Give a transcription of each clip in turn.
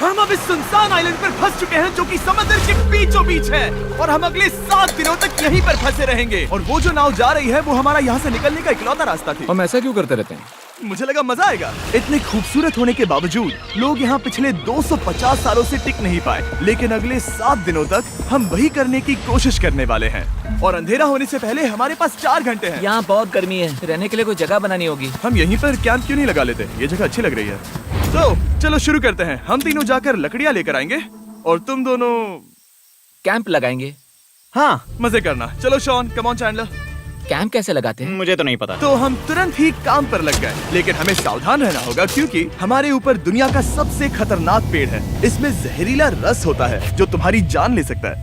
हम अब इस सुनसान आइलैंड पर फंस चुके हैं जो कि समंदर के बीचों बीच है और हम अगले 7 दिनों तक यहीं पर फंसे रहेंगे। और वो जो नाव जा रही है वो हमारा यहाँ से निकलने का इकलौता रास्ता थी। हम ऐसा क्यों करते रहते हैं? मुझे लगा मजा आएगा। इतने खूबसूरत होने के बावजूद लोग यहाँ पिछले 250 सालों से टिक नहीं पाए, लेकिन अगले 7 दिनों तक हम वही करने की कोशिश करने वाले हैं। और अंधेरा होने से पहले हमारे पास 4 घंटे हैं। यहाँ बहुत गर्मी है, रहने के लिए कोई जगह बनानी होगी। हम यहीं पर कैंप क्यों नहीं लगा लेते? ये जगह अच्छी लग रही है। तो चलो शुरू करते हैं। हम तीनों जाकर लकड़ियाँ लेकर आएंगे और तुम दोनों कैंप लगाएंगे। हाँ, मजे करना। चलो Shawn, come on Chandler. Camp कैसे लगाते हैं? मुझे तो नहीं पता। तो हम तुरंत ही काम पर लग गए, लेकिन हमें सावधान रहना होगा क्योंकि हमारे ऊपर दुनिया का सबसे खतरनाक पेड़ है। इसमें जहरीला रस होता है जो तुम्हारी जान ले सकता है।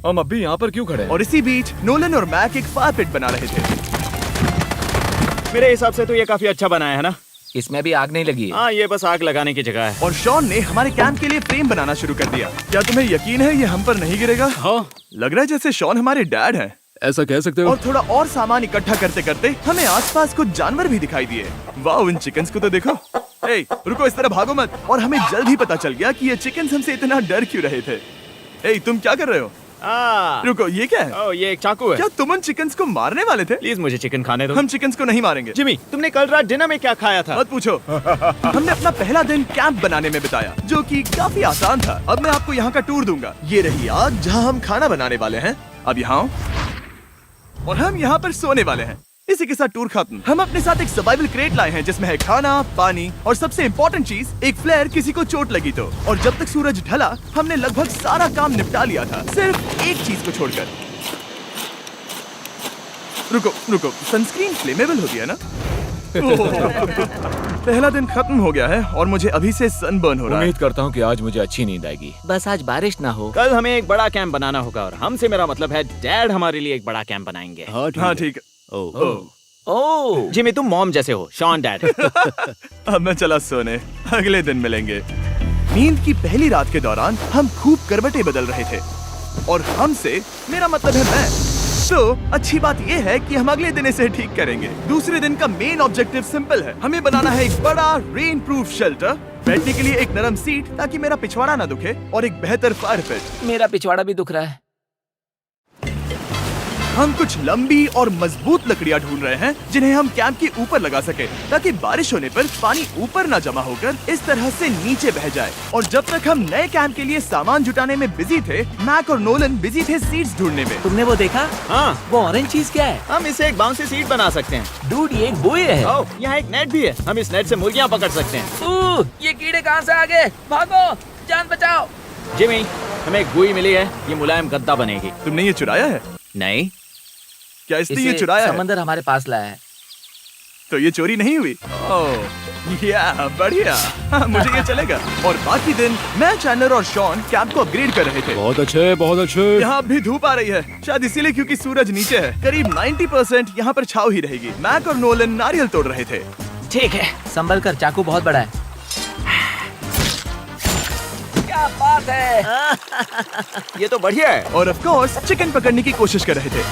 हम अभी यहाँ पर क्यों खड़े हैं? और इसी बीच नोलन और मैक एक फायर पिट बना रहे थे। मेरे हिसाब से तो ये काफी अच्छा बनाया है ना? इसमें भी आग नहीं लगी है। हाँ, ये बस आग लगाने की जगह है। और शॉन ने हमारे कैंप के लिए फ्रेम बनाना शुरू कर दिया। क्या तुम्हें यकीन है ये हम पर नहीं गिरेगा? हाँ। लग रहा है जैसे शॉन हमारे डैड हैं। ऐसा कह सकते हो? और थोड़ा और सामान इकट्ठा करते करते हमें आसपास कुछ जानवर भी दिखाई दिए। वाह, उन चिकन्स को तो देखो। ए, रुको, इस तरह भागो मत। और हमें जल्द ही पता चल गया कि ये चिकन्स हमसे इतना डर क्यों रहे थे। ए, तुम क्या कर रहे हो? रुको, ये क्या है? ओह, ये एक चाकू है। क्या तुम उन चिकन्स को मारने वाले थे? प्लीज मुझे चिकन खाने दो। हम चिकन्स को नहीं मारेंगे। जिमी, तुमने कल रात डिनर में क्या खाया था? मत पूछो। हमने अपना पहला दिन कैंप बनाने में बिताया, जो कि काफी आसान था। अब मैं आपको यहाँ का टूर दूंगा। ये रही आग जहाँ हम खाना बनाने वाले हैं। अब यहाँ और हम यहाँ पर सोने वाले हैं। इसी के साथ टूर खत्म। हम अपने साथ एक सर्वाइवल क्रेट लाए हैं जिसमें है खाना, पानी और सबसे इम्पोर्टेंट चीज एक फ्लेयर, किसी को चोट लगी तो। और जब तक सूरज ढला हमने लगभग सारा काम निपटा लिया था, सिर्फ एक चीज को छोड़कर। रुको, सनस्क्रीन फ्लेमेबल होती है ना? पहला दिन खत्म हो गया है और मुझे अभी से सनबर्न हो रहा है। उम्मीद करता हूँ कि आज मुझे अच्छी नींद आएगी। बस आज बारिश ना हो। कल हमें एक बड़ा कैंप बनाना होगा और हमसे मेरा मतलब है डैड हमारे लिए एक बड़ा कैंप बनाएंगे। हाँ ठीक है। ओह, जिमी, तुम मॉम जैसे हो, शॉन डैड। अब मैं चला सोने, अगले दिन मिलेंगे। नींद की पहली रात के दौरान हम खूब करवटें बदल रहे थे और हमसे मेरा मतलब है मैं। तो अच्छी बात यह है कि हम अगले दिन इसे ठीक करेंगे। दूसरे दिन का मेन ऑब्जेक्टिव सिंपल है। हमें बनाना है एक बड़ा रेन प्रूफ शेल्टर, बैठने के लिए एक नरम सीट ताकि मेरा पिछवाड़ा ना दुखे और एक बेहतर फायर पिट। मेरा पिछवाड़ा भी दुख रहा है। हम कुछ लंबी और मजबूत लकड़ियां ढूंढ रहे हैं जिन्हें हम कैंप के ऊपर लगा सके ताकि बारिश होने पर पानी ऊपर ना जमा होकर इस तरह से नीचे बह जाए। और जब तक हम नए कैंप के लिए सामान जुटाने में बिजी थे, मैक और नोलन बिजी थे सीड्स ढूंढने में। तुमने वो देखा? हाँ, वो ऑरेंज चीज क्या है? हम इसे एक बाउंसी सीट बना सकते हैं। डूड, ये एक बुए है। ओह, यहाँ एक नेट भी है। हम इस नेट से मुर्गियाँ पकड़ सकते हैं। ये कीड़े कहाँ से आ गए? भागो, जान बचाओ। जिमी, हमें एक बुई मिली है। ये मुलायम गद्दा बनेगी। तुमने ये चुराया है? नहीं। क्या इसने ये चुराया है? समंदर हमारे पास लाया है। तो ये चोरी नहीं हुई? ओह, या बढ़िया। हाँ, मुझे ये चलेगा। और बाकी दिन मैं, चैंडलर और शॉन कैंप को अपग्रेड कर रहे थे। बहुत अच्छे, बहुत अच्छे। यहाँ भी धूप आ रही है, शायद इसीलिए क्योंकि सूरज नीचे है। करीब 90% यहाँ पर छाव ही रहेगी। मैक और नोलन नारियल तोड़ रहे थे। ठीक है, संभल कर, चाकू बहुत बड़ा है। क्या बात है? ये तो बढ़िया है। और ऑफ कोर्स चिकन पकड़ने की कोशिश कर रहे थे।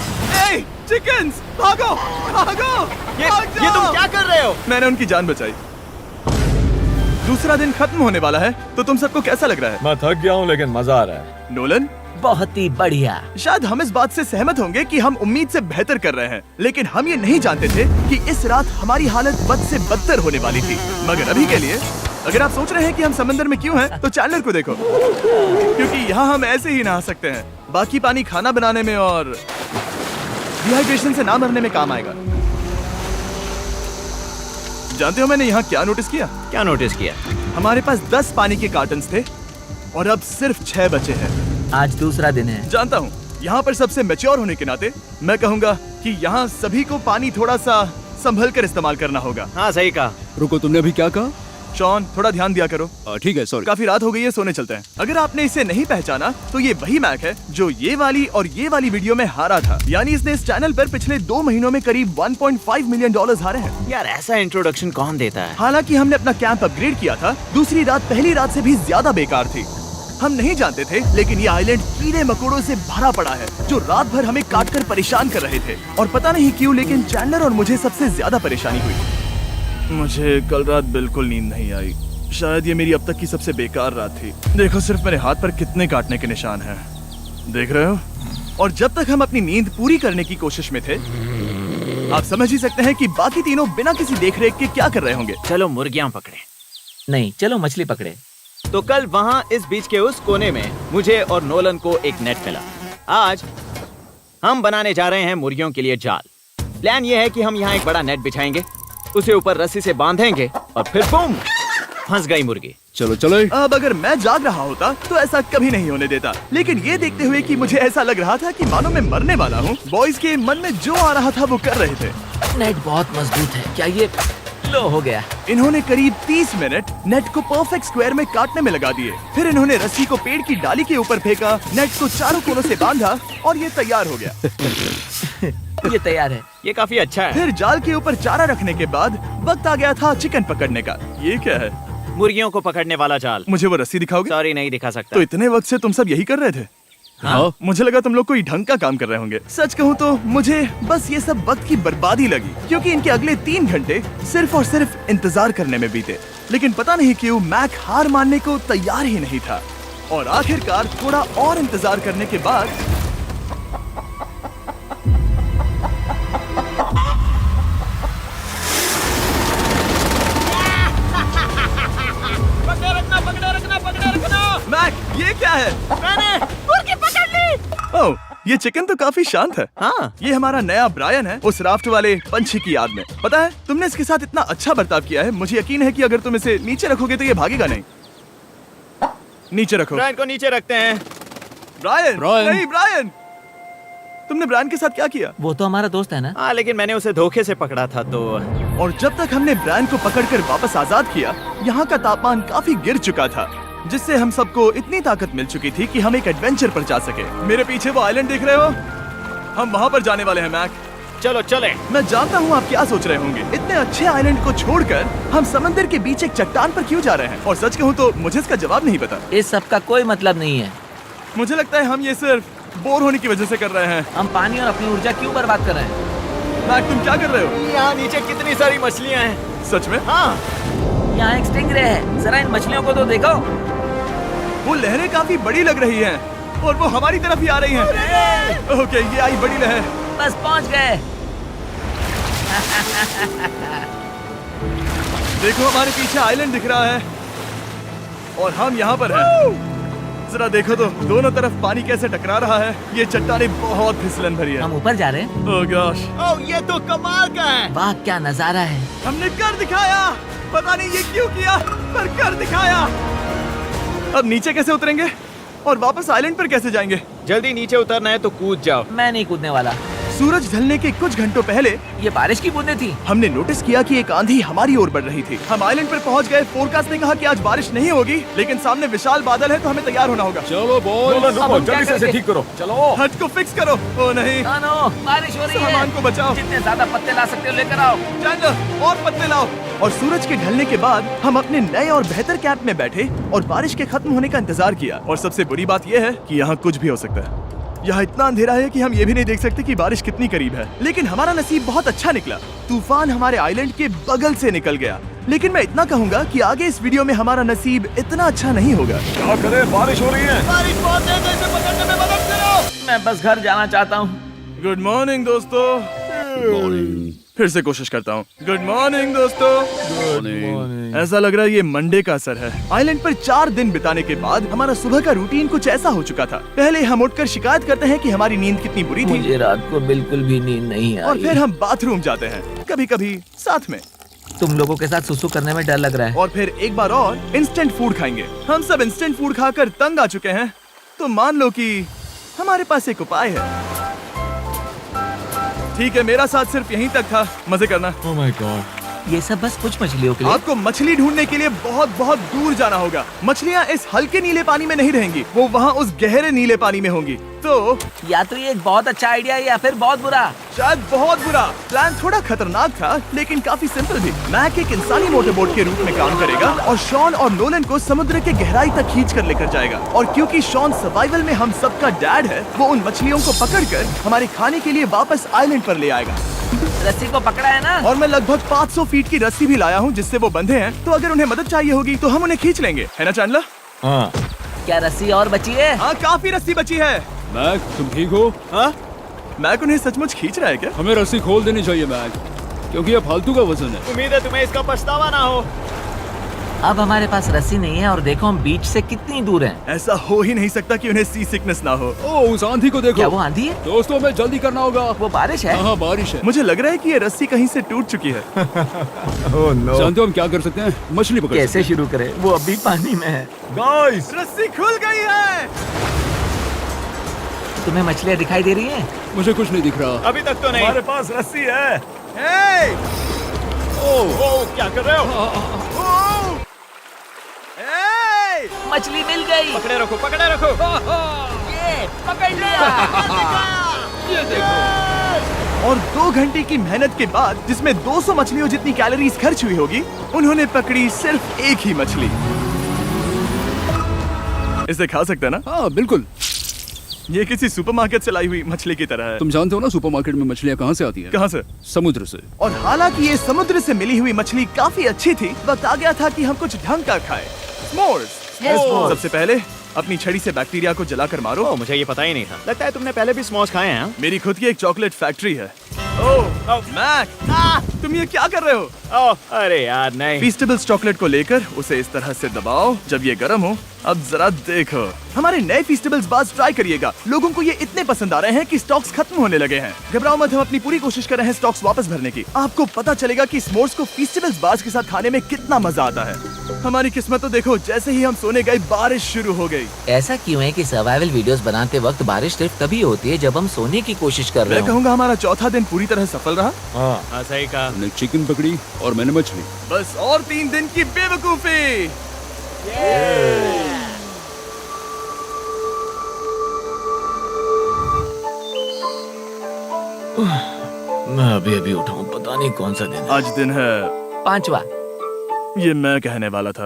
ए, चिकन्स, भागो, भागो, भाग ये तुम जाओ। क्या कर रहे हो? मैंने उनकी जान बचाई। दूसरा दिन खत्म होने वाला है, तो तुम सबको कैसा लग रहा है? मैं थक गया हूँ लेकिन मजा आ रहा है। नोलन, बहुत ही बढ़िया। शायद हम इस बात से सहमत होंगे कि हम उम्मीद से बेहतर कर रहे हैं, लेकिन हम ये नहीं जानते थे कि इस रात हमारी हालत बद से बदतर होने वाली थी। मगर अभी के लिए अगर आप सोच रहे हैं कि हम समंदर में क्यों हैं, तो चैंडलर को देखो, क्योंकि यहाँ हम ऐसे ही नहा सकते हैं। बाकी पानी खाना बनाने में और डिहाइड्रेशन से ना मरने में काम आएगा। जानते हो मैंने यहाँ क्या नोटिस किया? क्या नोटिस किया? हमारे पास 10 पानी के कार्टन्स थे और अब सिर्फ 6 बचे हैं। आज दूसरा दिन है। जानता हूँ, यहाँ पर सबसे मैच्योर होने के नाते मैं कहूँगा कि यहाँ सभी को पानी थोड़ा सा संभल कर इस्तेमाल करना होगा। हाँ, सही कहा। रुको, तुमने अभी क्या कहा? शॉन, थोड़ा ध्यान दिया करो। ठीक है, सॉरी। काफी रात हो गई है, सोने चलते हैं। अगर आपने इसे नहीं पहचाना तो ये वही मैक है जो ये वाली और ये वाली वीडियो में हारा था। यानी इसने इस चैनल पर पिछले 2 महीनों में करीब $1.5 मिलियन हारे हैं। यार, ऐसा इंट्रोडक्शन कौन देता है? हालांकि हमने अपना कैंप अपग्रेड किया था, दूसरी रात पहली रात से भी ज्यादा बेकार थी। हम नहीं जानते थे, लेकिन ये आइलैंड कीड़े मकोड़ों से भरा पड़ा है जो रात भर हमें काट कर परेशान कर रहे थे। और पता नहीं क्यों, लेकिन चैंडलर और मुझे सबसे ज्यादा परेशानी हुई। मुझे कल रात बिल्कुल नींद नहीं आई। शायद ये मेरी अब तक की सबसे बेकार रात थी। देखो सिर्फ मेरे हाथ पर कितने काटने के निशान हैं। देख रहे हो? और जब तक हम अपनी नींद पूरी करने की कोशिश में थे, आप समझ ही सकते हैं कि बाकी तीनों बिना किसी देखरेख के क्या कर रहे होंगे। चलो मुर्गियां पकड़े। नहीं, चलो मछली पकड़े। तो कल वहाँ इस बीच के उस कोने में मुझे और नोलन को एक नेट मिला। आज हम बनाने जा रहे हैं मुर्गियों के लिए जाल। प्लान ये है कि हम यहाँ एक बड़ा नेट बिछाएंगे, उसे ऊपर रस्सी से बांधेंगे और फिर बूम, फंस गई मुर्गी। चलो चलो। अब अगर मैं जाग रहा होता तो ऐसा कभी नहीं होने देता, लेकिन ये देखते हुए कि मुझे ऐसा लग रहा था कि मानो मैं मरने वाला हूँ, बॉयज के मन में जो आ रहा था वो कर रहे थे। नेट बहुत मजबूत है। क्या ये लो हो गया? इन्होंने करीब 30 मिनट नेट को परफेक्ट स्क्वायर में काटने में लगा दिए। फिर इन्होंने रस्सी को पेड़ की डाली के ऊपर फेंका, नेट को चारों कोनों से बांधा और ये तैयार हो गया। ये तैयार है। ये काफी अच्छा है। फिर जाल के ऊपर चारा रखने के बाद वक्त आ गया था चिकन पकड़ने का। ये क्या है? मुर्गियों को पकड़ने वाला जाल। मुझे वो रस्सी दिखाओगे? सॉरी, नहीं दिखा सकता। तो इतने वक्त से तुम सब यही कर रहे थे? हाँ। मुझे लगा तुम लोग कोई ढंग का काम कर रहे होंगे। सच कहूँ तो मुझे बस ये सब वक्त की बर्बादी लगी, क्योंकि इनके अगले 3 घंटे सिर्फ और सिर्फ इंतजार करने में बीते। लेकिन पता नहीं क्यों मैक हार मानने को तैयार ही नहीं था, और आखिरकार थोड़ा और इंतजार करने के बाद मैक, ये क्या है? मैंने मुर्गी पकड़ ली। ओह, ये चिकन तो काफी शांत है। हाँ। ये हमारा नया ब्रायन है, उस राफ्ट वाले पंछी की याद में। पता है, तुमने इसके साथ इतना अच्छा बर्ताव किया है, मुझे यकीन है कि अगर तुम इसे नीचे रखोगे तो ये भागेगा नहीं। नीचे रखो। ब्रायन को नीचे रखते हैं। Brian, Brian. नहीं ब्रायन। तुमने ब्रायन के साथ क्या किया? वो तो हमारा दोस्त है ना। हाँ, लेकिन मैंने उसे धोखे से पकड़ा था तो। और जब तक हमने ब्रायन को पकड़कर वापस आजाद किया, यहाँ का तापमान काफी गिर चुका था, जिससे हम सबको इतनी ताकत मिल चुकी थी कि हम एक एडवेंचर पर जा सके। मेरे पीछे वो आइलैंड देख रहे हो? हम वहाँ पर जाने वाले हैं मैक। चलो चले। मैं जानता हूँ आप क्या सोच रहे होंगे, इतने अच्छे आइलैंड को छोड़कर हम समंदर के बीच एक चट्टान पर क्यों जा रहे हैं? और सच कहूँ तो मुझे इसका जवाब नहीं पता। इस सब का कोई मतलब नहीं है। मुझे लगता है हम ये सिर्फ बोर होने की वजह से कर रहे हैं। हम पानी और अपनी ऊर्जा क्यों बर्बाद कर रहे हैं? मैक, तुम क्या कर रहे हो? यहाँ नीचे कितनी सारी मछलियाँ हैं। सच में? हाँ। यहाँ एक स्टिंगरे है, जरा इन मछलियों को तो देखो। वो लहरें काफी बड़ी लग रही हैं और वो हमारी तरफ ही आ रही हैं। ओके, ये आई बड़ी लहर। बस पहुँच गए। देखो हमारे पीछे आइलैंड दिख रहा है और हम यहाँ पर हैं। जरा देखो तो दोनों तरफ पानी कैसे टकरा रहा है। ये चट्टानें बहुत फिसलन भरी है। हम ऊपर जा रहे हैं। ओह गॉश, ओह, ये तो कमाल का है। वाह, क्या नजारा है। हमने कर दिखाया। पता नहीं ये क्यों किया, पर कर दिखाया। अब नीचे कैसे उतरेंगे और वापस आइलैंड पर कैसे जाएंगे? जल्दी नीचे उतरना है तो कूद जाओ। मैं नहीं कूदने वाला। सूरज ढलने के कुछ घंटों पहले ये बारिश की बूंदें थी। हमने नोटिस किया कि एक आंधी हमारी ओर बढ़ रही थी। हम आइलैंड पर पहुंच गए। फोरकास्ट ने कहा कि आज बारिश नहीं होगी, लेकिन सामने विशाल बादल है तो हमें तैयार होना होगा। चलो बॉय, अब हम क्या जल्दी से इसे करेंगे? ठीक करो। चलो। हट को फिक्स करो। ओ नहीं, नो, बारिश हो रही है। सामान को बचाओ। जितने ज्यादा पत्ते ला सकते हो लेकर आओ। चैंडलर, और पत्ते लाओ। और सूरज के ढलने के बाद हम अपने नए और बेहतर कैंप में बैठे और बारिश के खत्म होने का इंतजार किया। और सबसे बुरी बात यह है कि यहाँ कुछ भी हो सकता है। यहाँ इतना अंधेरा है कि हम ये भी नहीं देख सकते कि बारिश कितनी करीब है। लेकिन हमारा नसीब बहुत अच्छा निकला। तूफान हमारे आइलैंड के बगल से निकल गया। लेकिन मैं इतना कहूँगा कि आगे इस वीडियो में हमारा नसीब इतना अच्छा नहीं होगा। क्या करें, बारिश हो रही है। बारिश बहुत तेज है, इसे पकड़ने में मदद करो। मैं बस घर जाना चाहता हूँ। गुड मॉर्निंग दोस्तों। फिर से कोशिश करता हूँ। गुड मॉर्निंग दोस्तों। ऐसा लग रहा है ये मंडे का असर है। आइलैंड पर 4 दिन बिताने के बाद हमारा सुबह का रूटीन कुछ ऐसा हो चुका था। पहले हम उठकर शिकायत करते हैं कि हमारी नींद कितनी बुरी थी, मुझे रात को बिल्कुल भी नींद नहीं आई। और फिर हम बाथरूम जाते हैं, कभी कभी साथ में। तुम लोगों के साथ सुसु करने में डर लग रहा है। और फिर एक बार और इंस्टेंट फूड खाएंगे। हम सब इंस्टेंट फूड खाकर तंग आ चुके हैं, तो मान लो कि हमारे पास एक उपाय है। ठीक है, मेरा साथ सिर्फ यहीं तक था। मजे करना। Oh my God. ये सब बस कुछ मछलियों के लिए। आपको मछली ढूंढने के लिए बहुत बहुत दूर जाना होगा। मछलियाँ इस हल्के नीले पानी में नहीं रहेंगी, वो वहाँ उस गहरे नीले पानी में होंगी। तो या तो ये एक बहुत अच्छा आइडिया है या फिर बहुत बुरा। शायद बहुत बुरा। प्लान थोड़ा खतरनाक था, लेकिन काफी सिंपल भी। मैक एक इंसानी मोटरबोट के रूप में काम करेगा और शॉन और नोलन को समुद्र के गहराई तक खींच कर लेकर जाएगा। और क्योंकि शॉन सर्वाइवल में हम सबका डैड है, वो उन मछलियों को पकड़कर हमारे खाने के लिए वापस आइलैंड पर ले आएगा। रस्सी को पकड़ा है ना? और मैं लगभग 500 फीट की रस्सी भी लाया हूँ जिससे वो बंधे हैं, तो अगर उन्हें मदद चाहिए होगी तो हम उन्हें खींच लेंगे, है ना चैंडलर? हाँ। क्या रस्सी और बची है? हाँ, काफी रस्सी बची है। मैक, तुम ठीक हो? हाँ? मैक उन्हें सचमुच खींच रहा है क्या? हमें रस्सी खोल देनी चाहिए मैक, क्योंकि ये फालतू का वजन है। उम्मीद है तुम्हें इसका पछतावा ना हो। अब हमारे पास रस्सी नहीं है और देखो हम बीच से कितनी दूर हैं। ऐसा हो ही नहीं सकता कि उन्हें सी सिकनेस ना हो। ओह, उस आंधी को देखो। क्या वो आंधी है? दोस्तों, हमें जल्दी करना होगा। वो बारिश है? हाँ, बारिश है। मुझे लग रहा है कि ये रस्सी कहीं से टूट चुकी है। Oh no. जानते हो हम क्या कर सकते हैं? मछली पकड़ कैसे शुरू करें? वो अभी पानी में है। गाइस, रस्सी खुल गई है। तुम्हें मछलियाँ दिखाई दे रही हैं? मुझे कुछ नहीं दिख रहा। अभी तक तो नहीं। हमारे पास रस्सी है। हे! ओह, क्या कर रहे हो? ओह! हे! मछली मिल गई। पकड़े रखो, पकड़े रखो। ये पकड़ लिया। ये देखो। और 2 घंटे की मेहनत के बाद, जिसमें 200 मछलियों जितनी कैलोरीज खर्च हुई होगी, उन्होंने पकड़ी सिर्फ एक ही मछली। इसे खा सकते हैं ना? हाँ, बिल्कुल। ये किसी सुपरमार्केट से लाई हुई मछली की तरह है। तुम जानते हो ना सुपरमार्केट में मछलियाँ कहाँ से आती हैं? कहाँ से? समुद्र से। और हालांकि ये समुद्र से मिली हुई मछली काफी अच्छी थी, वक्त आ गया था कि हम कुछ ढंग का खाएं। स्मोर्स। सबसे पहले अपनी छड़ी से बैक्टीरिया को जलाकर मारो। ओह, मुझे ये पता ही नहीं था। लगता है तुमने पहले भी स्मोक्स खाए हैं। मेरी खुद की एक चॉकलेट फैक्ट्री है। ओह मैक, तुम ये क्या कर रहे हो? ओह, अरे यार नहीं। फीस्टेबल्स चॉकलेट को लेकर उसे इस तरह से दबाओ जब ये गर्म हो। अब जरा देखो, हमारे नए फीस्टेबल्स बार्स ट्राई करिएगा। लोगों को ये इतने पसंद आ रहे हैं कि स्टॉक्स खत्म होने लगे हैं। घबराओ मत, हम अपनी पूरी कोशिश कर रहे हैं स्टॉक्स वापस भरने की। आपको पता चलेगा कि स्मोर्स को फीस्टेबल्स बार्स के साथ खाने में कितना मजा आता है। हमारी किस्मत तो देखो, जैसे ही हम सोने गए बारिश शुरू हो गई। ऐसा क्यों है कि सर्वाइवल वीडियोस बनाते वक्त बारिश सिर्फ तभी होती है जब हम सोने की कोशिश कर रहे मैं हो? कहूँगा हमारा चौथा दिन पूरी तरह सफल रहा। हाँ, सही कहा। हमने चिकन पकड़ी और मैंने मछली। बस और 3 दिन की बेवकूफी। मैं अभी उठाऊं, पता नहीं कौन सा दिन है। आज दिन है 5वां। ये मैं कहने वाला था।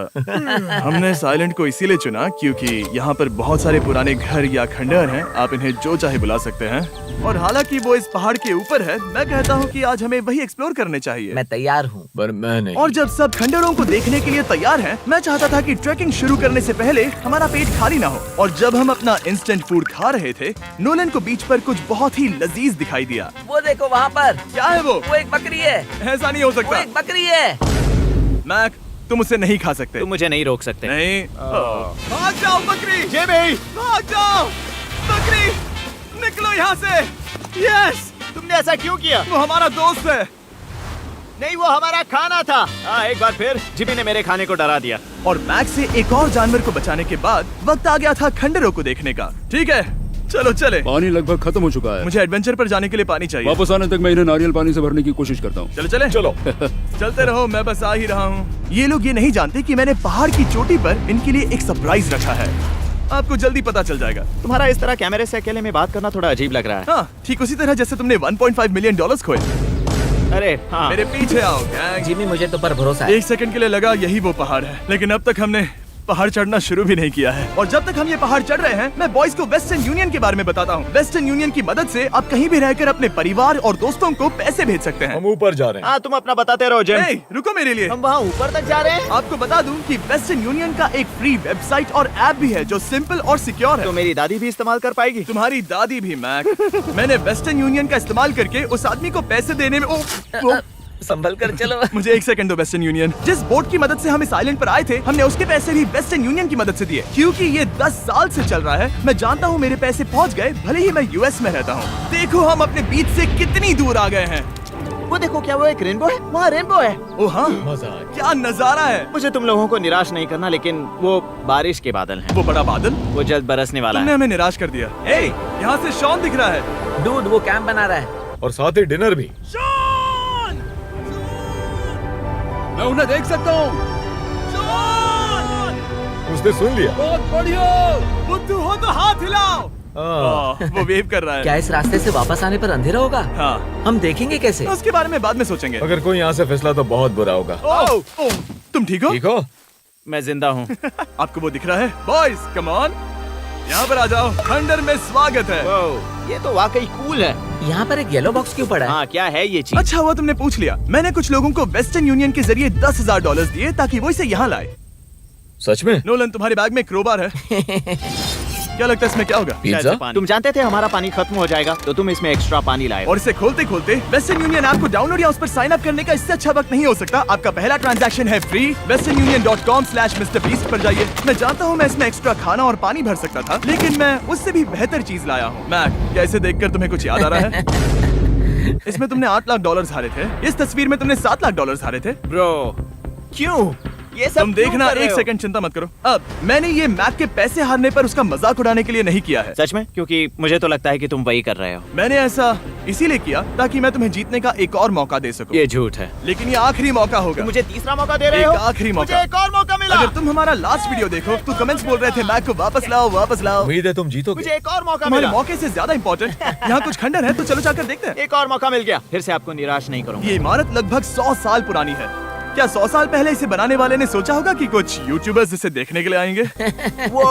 हमने साइलेंट को इसीलिए चुना क्योंकि यहाँ पर बहुत सारे पुराने घर या खंडहर हैं। आप इन्हें जो चाहे बुला सकते हैं। और हालांकि वो इस पहाड़ के ऊपर है, मैं कहता हूँ कि आज हमें वही एक्सप्लोर करने चाहिए। मैं तैयार हूँ। पर मैं नहीं। और जब सब खंडहरों को देखने के लिए तैयार हैं, मैं चाहता था कि ट्रैकिंग शुरू करने से पहले हमारा पेट खाली ना हो। और जब हम अपना इंस्टेंट फूड खा रहे थे, नोलन को बीच पर कुछ बहुत ही लजीज दिखाई दिया। वो देखो वहाँ पर। क्या है वो? वो एक बकरी है। ऐसा नहीं हो वो सकता। एक बकरी है। मैक, तुम उसे नहीं खा सकते। तुम मुझे नहीं रोक सकते। नहीं। भाग जाओ बकरी। जेबी, भाग जाओ बकरी, निकलो यहाँ से। यस, तुमने ऐसा क्यों किया? वो हमारा दोस्त है। नहीं, वो हमारा खाना था। एक बार फिर जिमी ने मेरे खाने को डरा दिया। और मैक से एक और जानवर को बचाने के बाद वक्त आ गया था खंडहरों को देखने का। ठीक है, चलो चले। पानी लगभग खत्म हो चुका है। मुझे एडवेंचर पर जाने के लिए पानी चाहिए। वापस आने तक मैं इन्हें नारियल पानी से भरने की कोशिश करता हूँ। चलो चले। चलो। चलते रहो, मैं बस आ ही रहा हूँ। ये लोग ये नहीं जानते कि मैंने पहाड़ की चोटी पर इनके लिए एक सरप्राइज रखा है। आपको जल्दी पता चल जाएगा। तुम्हारा इस तरह कैमरे से अकेले में बात करना थोड़ा अजीब लग रहा है। हाँ, ठीक उसी तरह जैसे तुमने $1.5 मिलियन खोए। अरे हाँ। मेरे पीछे आओ गैंग। जिमी, मुझे तो पर भरोसा है। 1 सेकंड के लिए लगा यही वो पहाड़ है, लेकिन अब तक हमने पहाड़ चढ़ना शुरू भी नहीं किया है। और जब तक हम ये पहाड़ चढ़ रहे हैं, मैं बॉयज को वेस्टर्न यूनियन के बारे में बताता हूँ। वेस्टर्न यूनियन की मदद से आप कहीं भी रहकर अपने परिवार और दोस्तों को पैसे भेज सकते हैं। हम ऊपर जा रहे हैं। हाँ, तुम अपना बताते रहो जेम। Hey, रुको मेरे लिए। हम वहाँ ऊपर तक जा रहे हैं। आपको बता दूं कि वेस्टर्न यूनियन का एक फ्री वेबसाइट और ऐप भी है जो सिंपल और सिक्योर है। तो मेरी दादी भी इस्तेमाल कर पाएगी। तुम्हारी दादी भी मैक। मैंने वेस्टर्न यूनियन का इस्तेमाल करके उस आदमी को पैसे देने में संभल कर चलो। मुझे 1 सेकंड दो। वेस्टर्न यूनियन, जिस बोट की मदद से हम इस आइलैंड पर आए थे, हमने उसके पैसे भी वेस्टर्न यूनियन की मदद से दिए। क्योंकि ये 10 साल से चल रहा है, मैं जानता हूँ मेरे पैसे पहुँच गए, भले ही मैं यूएस में रहता हूँ। देखो हम अपने बीच से कितनी दूर आ गए हैं। वो देखो, क्या वो एक रेनबो है? वहाँ रेनबो है। ओ हाँ, मजा क्या नजारा है। मुझे तुम लोगों को निराश नहीं करना, लेकिन वो बारिश के बादल हैं। वो बड़ा बादल, वो जल्द बरसने वाला तुमने है। हमें निराश कर दिया। ए, यहाँ से शॉन दिख रहा है। डूड, वो कैंप बना रहा है। और साथ ही डिनर भी। शॉन! मैं उन्हें देख सकता हूँ। शॉन! उसने सुन लिया। बहुत बढ़िया। बुद्धू हो तो हाथ हिलाओ। वो वेव कर रहा है। क्या इस रास्ते से वापस आने पर अंधेरा होगा? हाँ, हम देखेंगे कैसे? उसके बारे में बाद में सोचेंगे। अगर कोई यहाँ से फिसला तो बहुत बुरा होगा। ओह, तुम ठीक हो? ठीक हो? मैं जिंदा हूँ। आपको वो दिख रहा है? Boys, come on. यहाँ पर आ जाओ, खंडर में स्वागत है। वाह, ये तो वाकई कूल है। यहाँ पर एक येलो बॉक्स क्यों पड़ा है? हाँ, क्या है ये चीज? अच्छा हुआ तुमने पूछ लिया। मैंने कुछ लोगों को वेस्टर्न यूनियन के जरिए $10,000 दिए ताकि वो इसे यहाँ लाए। सच में? नोलन, तुम्हारे बैग में क्रोबार है। क्या लगता है इसमें क्या होगा? पिज्जा? पानी। तुम जानते थे हमारा पानी खत्म हो जाएगा, तो तुम इसमें एक्स्ट्रा पानी लाए। और इसे खोलते खोलते वेस्टर्न यूनियन ऐप को डाउनलोड या उस पर साइन अप करने का इससे अच्छा वक्त नहीं हो सकता। आपका पहला ट्रांजैक्शन है फ्री। westernunion.com/MrBeast पर जाइए। मैं जानता हूँ मैं इसमें एक्स्ट्रा खाना और पानी भर सकता था, लेकिन मैं उससे भी बेहतर चीज लाया हूँ। मैक, क्या इसे देखकर तुम्हें कुछ याद आ रहा है? इसमें तुमने $8 लाख हारे थे। इस तस्वीर में तुमने $7 लाख हारे थे। ब्रो, क्यों? ये सब तुम देखना, क्यों कर रहे एक हो? सेकंड चिंता मत करो। अब मैंने ये मैक के पैसे हारने पर उसका मजाक उड़ाने के लिए नहीं किया है। सच में? क्योंकि मुझे तो लगता है कि तुम वही कर रहे हो। मैंने ऐसा इसीलिए किया ताकि मैं तुम्हें जीतने का एक और मौका दे सकूं। ये झूठ है। लेकिन ये आखिरी मौका होगा। मुझे तीसरा मौका दे रहे एक हो? आखिरी मौका। मुझे एक और मौका मिला। अगर तुम हमारा लास्ट वीडियो देखो तो कमेंट्स बोल रहे थे मैक को वापस लाओ, वापस लाओ। उम्मीद है तुम जीतोगे। मुझे एक और मौका तुम्हारे मिला। मौके से ज्यादा इम्पोर्टेंट यहाँ कुछ खंडर है, तो चलो जाकर देखते हैं। एक और मौका मिल गया। फिर से आपको निराश नहीं करूंगा। ये इमारत लगभग 100 साल पुरानी है। क्या 100 साल पहले इसे बनाने वाले ने सोचा होगा कि कुछ यूट्यूबर्स इसे देखने के लिए आएंगे? वो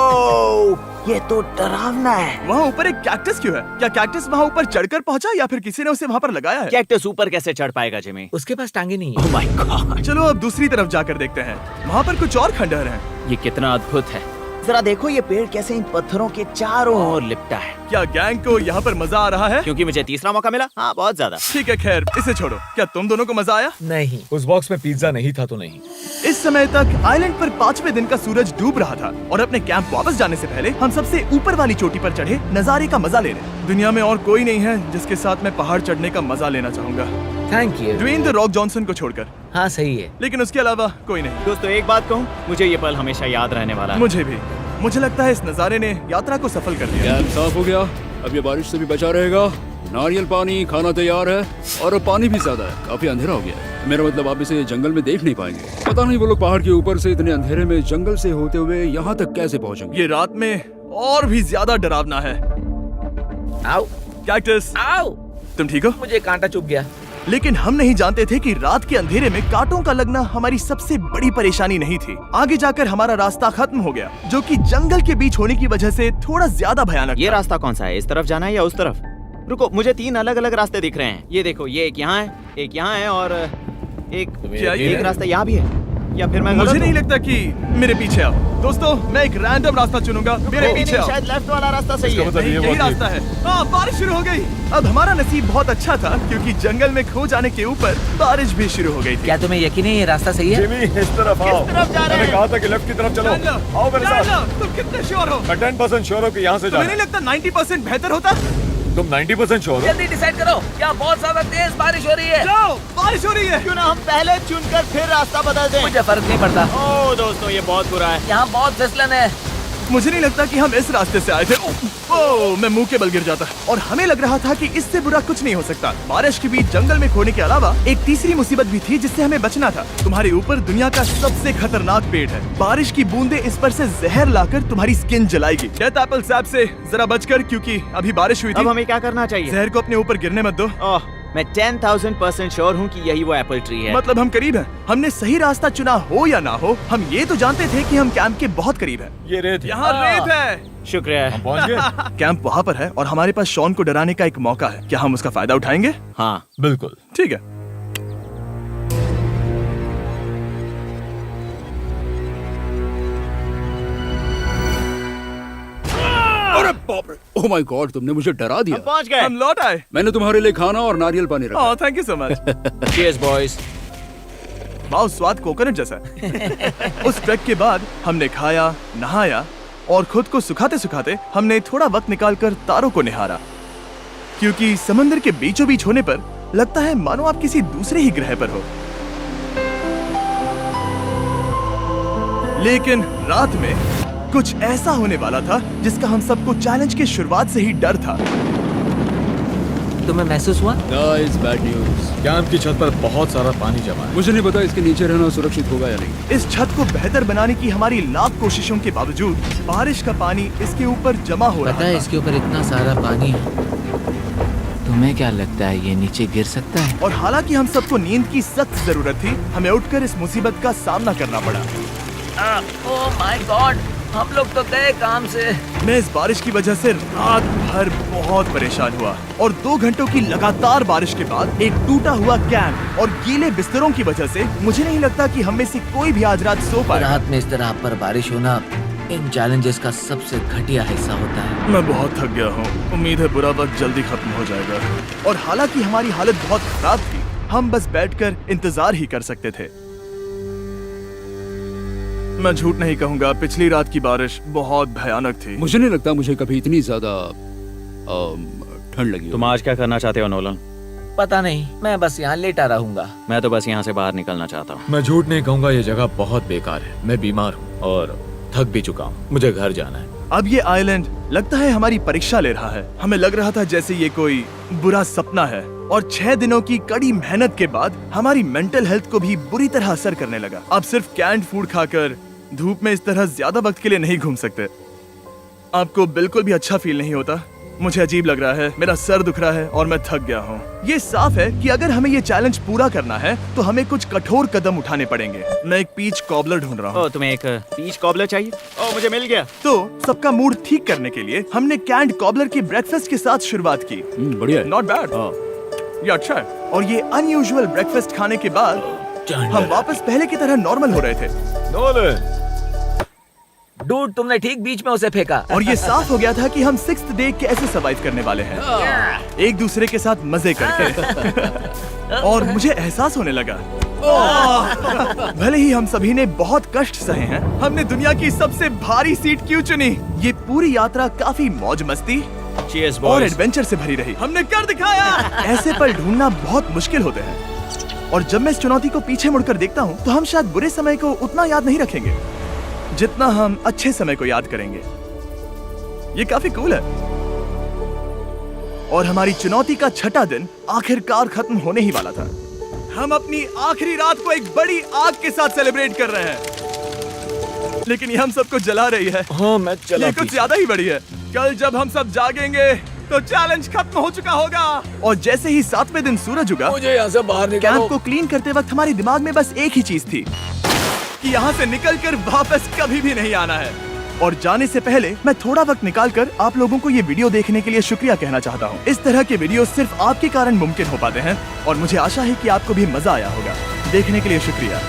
ये तो डरावना है। वहाँ ऊपर एक कैक्टस क्यों है? क्या कैक्टस वहाँ ऊपर चढ़कर पहुँचा या फिर किसी ने उसे वहाँ पर लगाया है? कैक्टस ऊपर कैसे चढ़ पाएगा जिमी? उसके पास टांगे नहीं है। ओह माय गॉड, चलो अब दूसरी तरफ जाकर देखते हैं। वहाँ पर कुछ और खंडहर हैं। ये कितना अद्भुत है। जरा देखो ये पेड़ कैसे इन पत्थरों के चारों ओर लिपटा है। क्या गैंग को यहाँ पर मजा आ रहा है? क्योंकि मुझे तीसरा मौका मिला। हाँ, बहुत ज्यादा। ठीक है, खैर इसे छोड़ो। क्या तुम दोनों को मजा आया? नहीं। उस बॉक्स में पिज्जा नहीं था तो नहीं। इस समय तक आइलैंड पर 5वें दिन का सूरज डूब रहा था और अपने कैंप वापस जाने से पहले हम सबसे ऊपर वाली चोटी पर चढ़े नजारे का मजा ले रहे। दुनिया में और कोई नहीं है जिसके साथ मैं पहाड़ चढ़ने का मजा लेना चाहूंगा, thank you. Dwayne the Rock Johnson को छोड़कर। हाँ सही है। लेकिन उसके अलावा कोई नहीं। दोस्तों, एक बात कहूँ, मुझे ये पल हमेशा याद रहने वाला है। मुझे भी। मुझे लगता है इस नजारे ने यात्रा को सफल कर दिया। कैंप साफ हो गया, अब ये बारिश से भी बचा रहेगा। नारियल पानी, खाना तैयार है और अब पानी भी ज्यादा है। काफी अंधेरा हो गया है। मेरा मतलब आप इसे जंगल में देख नहीं पाएंगे। पता नहीं वो लोग पहाड़ के ऊपर से इतने अंधेरे में जंगल से होते हुए यहाँ तक कैसे पहुँचेंगे। ये रात में और भी ज्यादा डरावना है। आओ कैक्टस, आओ। तुम ठीक हो? मुझे कांटा चुभ गया। लेकिन हम नहीं जानते थे कि रात के अंधेरे में कांटों का लगना हमारी सबसे बड़ी परेशानी नहीं थी। आगे जाकर हमारा रास्ता खत्म हो गया, जो कि जंगल के बीच होने की वजह से थोड़ा ज्यादा भयानक ये था। रास्ता कौन सा है? इस तरफ जाना है या उस तरफ? रुको, मुझे 3 अलग अलग रास्ते दिख रहे हैं। ये देखो, ये एक यहाँ है, एक यहाँ है और क्या ये एक है? रास्ता यहाँ भी है। या फिर मैं मुझे गलत नहीं हूँ? लगता कि मेरे पीछे आओ। दोस्तों, मैं एक रैंडम रास्ता चुनूंगा। मेरे नहीं, पीछे नहीं, आओ। शायद लेफ्ट वाला रास्ता सही है। नहीं, यही रास्ता है। हाँ, बारिश शुरू हो गई। अब हमारा नसीब बहुत अच्छा था क्योंकि जंगल में खो जाने के ऊपर बारिश भी शुरू हो गई थी। क्या तुम्हें यकीन है ये रास्ता सही है? जिमी, इस तरफ आओ। किस तरफ जा रहे मैंने हैं? कहा था कि लेफ्ट की तरफ चलो। जान लो, आओ मेरे जान साथ। लो, तुम कितने श्योर हो? मैं 10% श्योर हूँ कि यहाँ से तुम्हें जाना नहीं लगता 90% बेहतर होता? तुम 90% श्योर हो? जल्दी डिसाइड करो। क्या बहुत ज्यादा तेज बारिश हो रही है? जाओ, बारिश हो रही है। क्यों ना हम पहले चुनकर फिर रास्ता बदल दें? मुझे फर्क नहीं पड़ता। ओह दोस्तों, ये बहुत बुरा है। यहाँ बहुत फिसलन है। मुझे नहीं लगता कि हम इस रास्ते से आए थे। ओह, मैं मुंह के बल गिर जाता। और हमें लग रहा था कि इससे बुरा कुछ नहीं हो सकता। बारिश के बीच जंगल में खोने के अलावा एक तीसरी मुसीबत भी थी जिससे हमें बचना था। तुम्हारे ऊपर दुनिया का सबसे खतरनाक पेड़ है। बारिश की बूंदें इस पर से जहर लाकर तुम्हारी स्किन जलाएगी। डेथ एप्पल सैप से जरा बचकर, क्योंकि अभी बारिश हुई अब थी। हमें क्या करना चाहिए? जहर को अपने ऊपर गिरने मत दो। ओह, मैं 10,000% श्योर हूँ कि यही वो एप्पल ट्री है। मतलब हम करीब हैं। हमने सही रास्ता चुना हो या ना हो, हम ये तो जानते थे कि हम कैंप के बहुत करीब हैं। ये रेत है। यहाँ रेत है। शुक्रिया। हम पहुँच गए। कैंप वहाँ पर है और हमारे पास शॉन को डराने का एक मौका है। क्या हम उसका फायदा उठाएंगे? हाँ, बिल्कुल। ठीक है। अरे बाप रे, ओह माय गॉड, तुमने मुझे डरा हम दिया। पहुँच गए। हम लौट आए। मैंने तुम्हारे लिए खाना और नारियल पानी रखा। Oh, thank you so much. Cheers, boys। वाह, स्वाद कोकोनट जैसा है। उस ट्रैक के बाद हमने खाया, नहाया और खुद को सुखाते सुखाते हमने थोड़ा वक्त निकालकर तारों को निहारा, क्योंकि समंदर के बीचों बीच होने पर लगता है मानो आप किसी दूसरे ही ग्रह पर हो। लेकिन रात में कुछ ऐसा होने वाला था जिसका हम सबको चैलेंज के शुरुआत से ही डर था। तुम्हें महसूस हुआ? Guys, bad news. कैंप की छत पर बहुत सारा पानी जमा है। मुझे नहीं पता इसके नीचे रहना सुरक्षित होगा या नहीं। इस छत को बेहतर बनाने की हमारी लाख कोशिशों के बावजूद बारिश का पानी इसके ऊपर जमा हो रहा पता है था। इसके ऊपर इतना सारा पानी है। तुम्हें क्या लगता है ये नीचे गिर सकता है? और हालांकि हम सबको नींद की सख्त जरूरत थी, हमें उठकर इस मुसीबत का सामना करना पड़ा। ओह माय गॉड, हम लोग तो गए काम से। मैं इस बारिश की वजह से रात भर बहुत परेशान हुआ और 2 घंटों की लगातार बारिश के बाद एक टूटा हुआ कैंप और गीले बिस्तरों की वजह से मुझे नहीं लगता कि हम में से कोई भी आज रात सो पाएगा। रात में इस तरह पर बारिश होना इन चैलेंजेस का सबसे घटिया हिस्सा होता है। मैं बहुत थक गया हूँ। उम्मीद है बुरा वक्त जल्दी खत्म हो जाएगा। और हालांकि हमारी हालत बहुत खराब थी, हम बस बैठकर इंतजार ही कर सकते थे। मैं झूठ नहीं कहूँगा, पिछली रात की बारिश बहुत भयानक थी। मुझे नहीं लगता मुझे कभी इतनी ज्यादा ठंड लगी हो। तुम आज क्या करना चाहते हो नोलन? पता नहीं, मैं बस यहाँ लेटा रहूंगा। मैं तो बस यहाँ से बाहर निकलना चाहता हूँ। मैं झूठ नहीं कहूंगा, ये जगह बहुत बेकार है। मैं बीमार हूँ और थक भी चुका हूँ। मुझे घर जाना है। अब ये आइलैंड लगता है हमारी परीक्षा ले रहा है। हमें लग रहा था जैसे ये कोई बुरा सपना है और 6 दिनों की कड़ी मेहनत के बाद हमारी मेंटल हेल्थ को भी बुरी तरह असर करने लगा। अब सिर्फ कैंड फूड खाकर धूप में इस तरह ज्यादा वक्त के लिए नहीं घूम सकते। आपको बिल्कुल भी अच्छा फील नहीं होता? मुझे अजीब लग रहा है, मेरा सर दुख रहा है और मैं थक गया हूँ। ये साफ है कि अगर हमें ये चैलेंज पूरा करना है तो हमें कुछ कठोर कदम उठाने पड़ेंगे। मैं एक पीच कॉबलर ढूंढ रहा हूँ। तुम्हें एक पीच कॉबलर चाहिए? मुझे मिल गया। तो सबका मूड ठीक करने के लिए हमने कैंड कॉबलर के ब्रेकफास्ट के साथ शुरुआत की। बढ़िया है। नॉट बैड, ये अच्छा है। और ये अनयूजुअल ब्रेकफास्ट खाने के बाद हम वापस पहले की तरह नॉर्मल हो रहे थे। नोलन, डूड, तुमने ठीक बीच में उसे फेंका। और ये साफ हो गया था कि हम 6th डे कैसे सर्वाइव करने वाले हैं, एक दूसरे के साथ मजे करके। और मुझे एहसास होने लगा, भले ही हम सभी ने बहुत कष्ट सहे हैं, हमने दुनिया की सबसे भारी सीट क्यों चुनी? ये पूरी यात्रा काफी मौज मस्ती Cheers, और boys. एडवेंचर से भरी रही। हमने कर दिखाया। ऐसे पल ढूंढना बहुत मुश्किल होते हैं और जब मैं इस चुनौती को पीछे मुड़कर देखता हूँ तो हम शायद बुरे समय को उतना याद नहीं रखेंगे जितना हम अच्छे समय को याद करेंगे। ये काफी कूल है। और हमारी चुनौती का 6ठा दिन आखिरकार खत्म होने ही वाला था। हम अपनी आखिरी रात को एक बड़ी आग के साथ सेलिब्रेट कर रहे हैं, लेकिन ये हम सबको जला रही है। हाँ मैं चला। ये कुछ ज्यादा ही बड़ी है। कल जब हम सब जागेंगे तो चैलेंज खत्म हो चुका होगा। और जैसे ही 7वें दिन सूरज उगा, मुझे यहाँ से बाहर कैंप निकालो। को क्लीन करते वक्त हमारे दिमाग में बस एक ही चीज थी कि यहाँ से निकलकर वापस कभी भी नहीं आना है। और जाने से पहले मैं थोड़ा वक्त निकालकर आप लोगों को ये वीडियो देखने के लिए शुक्रिया कहना चाहता हूँ। इस तरह के वीडियो सिर्फ आपके कारण मुमकिन हो पाते हैं और मुझे आशा है कि आपको भी मजा आया होगा। देखने के लिए शुक्रिया।